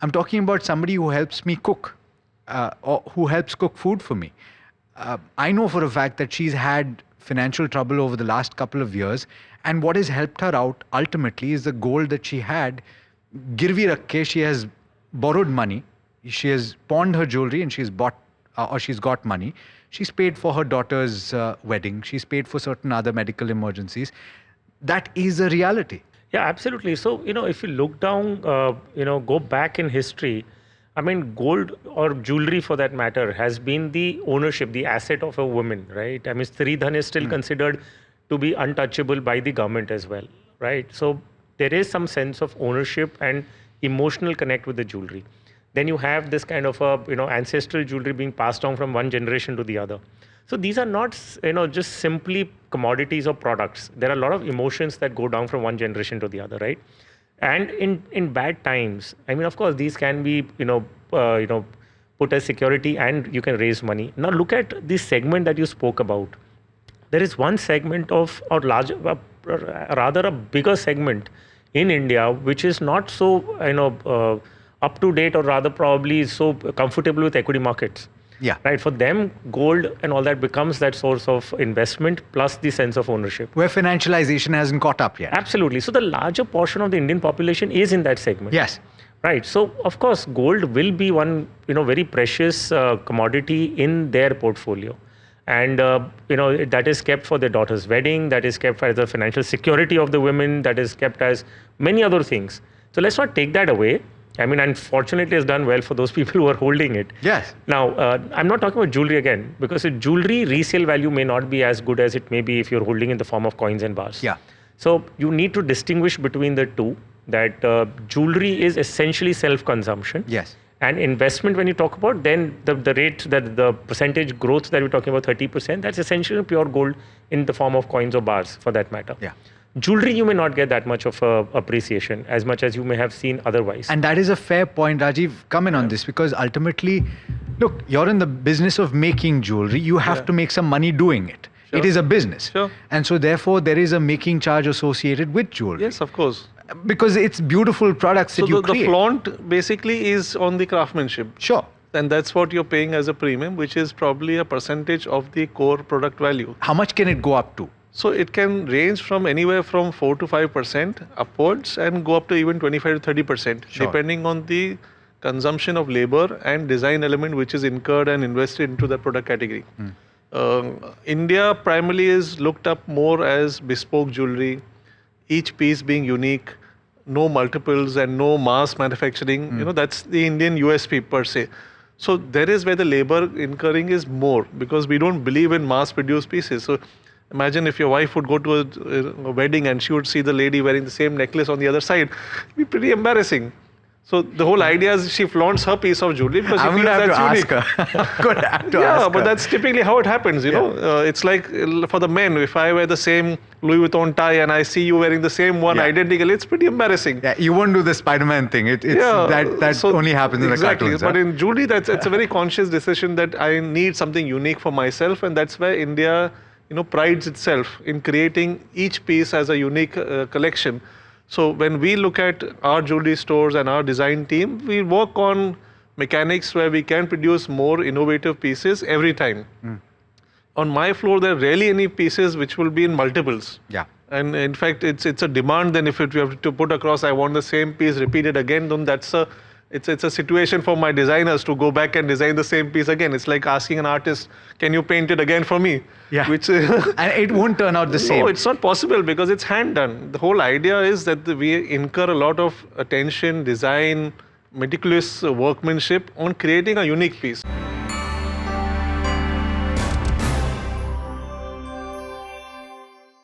I'm talking about somebody who helps me cook, or who helps cook food for me. I know for a fact that she's had financial trouble over the last couple of years, and what has helped her out ultimately is the gold that she had. Girvi rakke, she has borrowed money, she has pawned her jewelry, and she's bought, or she's got money. She's paid for her daughter's wedding. She's paid for certain other medical emergencies. That is a reality. Yeah, absolutely. So, if you look down, go back in history, I mean, gold or jewelry for that matter has been the ownership, the asset of a woman, right? I mean, Stridhan is still considered to be untouchable by the government as well, right? So there is some sense of ownership and emotional connect with the jewelry. Then you have this kind of ancestral jewelry being passed down from one generation to the other. So these are not, just simply commodities or products. There are a lot of emotions that go down from one generation to the other, right? And in bad times, I mean, of course, these can be, put as security and you can raise money. Now look at this segment that you spoke about. There is one segment of, or larger, rather a bigger segment in India, which is not so, up to date, or rather probably so comfortable with equity markets. Yeah. Right. For them, gold and all that becomes that source of investment plus the sense of ownership. Where financialization hasn't caught up yet. Absolutely. So the larger portion of the Indian population is in that segment. Yes. Right. So of course, gold will be one, very precious commodity in their portfolio. And, that is kept for their daughter's wedding, that is kept as the financial security of the women, that is kept as many other things. So let's not take that away. I mean, unfortunately, it's done well for those people who are holding it. Yes. Now, I'm not talking about jewelry again, because jewelry resale value may not be as good as it may be if you're holding in the form of coins and bars. Yeah. So you need to distinguish between the two, that jewelry is essentially self-consumption. Yes. And investment, when you talk about, then the rate, that the percentage growth that we're talking about, 30%, that's essentially pure gold in the form of coins or bars, for that matter. Yeah. Jewelry, you may not get that much of appreciation as much as you may have seen otherwise. And that is a fair point, Rajiv. Come in on this, because ultimately, look, you're in the business of making jewelry. You have to make some money doing it. Sure. It is a business. Sure. And so therefore, there is a making charge associated with jewelry. Yes, of course. Because it's beautiful products that you create. The flaunt basically is on the craftsmanship. Sure. And that's what you're paying as a premium, which is probably a percentage of the core product value. How much can it go up to? So it can range from anywhere from 4 to 5% upwards and go up to even 25 to 30%, Sure. depending on the consumption of labor and design element which is incurred and invested into that product category. India primarily is looked up more as bespoke jewelry, each piece being unique, no multiples and no mass manufacturing. That's the Indian USP per se. So there is where the labor incurring is more, because we don't believe in mass produced pieces. So imagine if your wife would go to a wedding and she would see the lady wearing the same necklace on the other side. It'd be pretty embarrassing. So the whole idea is she flaunts her piece of jewelry because she I'm feels going to have that's to unique. ask her. Good, I have to Yeah, ask but her. that's typically how it happens, you know. It's like for the men, if I wear the same Louis Vuitton tie and I see you wearing the same one identically, it's pretty embarrassing. Yeah, you won't do the Spider-Man thing. That so only happens in the exactly. cartoons. But huh? in jewelry, it's a very conscious decision that I need something unique for myself, and that's where India, prides itself in creating each piece as a unique collection. So when we look at our jewelry stores and our design team, we work on mechanics where we can produce more innovative pieces every time. On my floor, there are rarely any pieces which will be in multiples. Yeah. And in fact, it's a demand. Then if we have to put across, I want the same piece repeated again, then it's a situation for my designers to go back and design the same piece again. It's like asking an artist, can you paint it again for me? Yeah. Which And it won't turn out the same. No, it's not possible because it's hand done. The whole idea is that we incur a lot of attention, design, meticulous workmanship on creating a unique piece.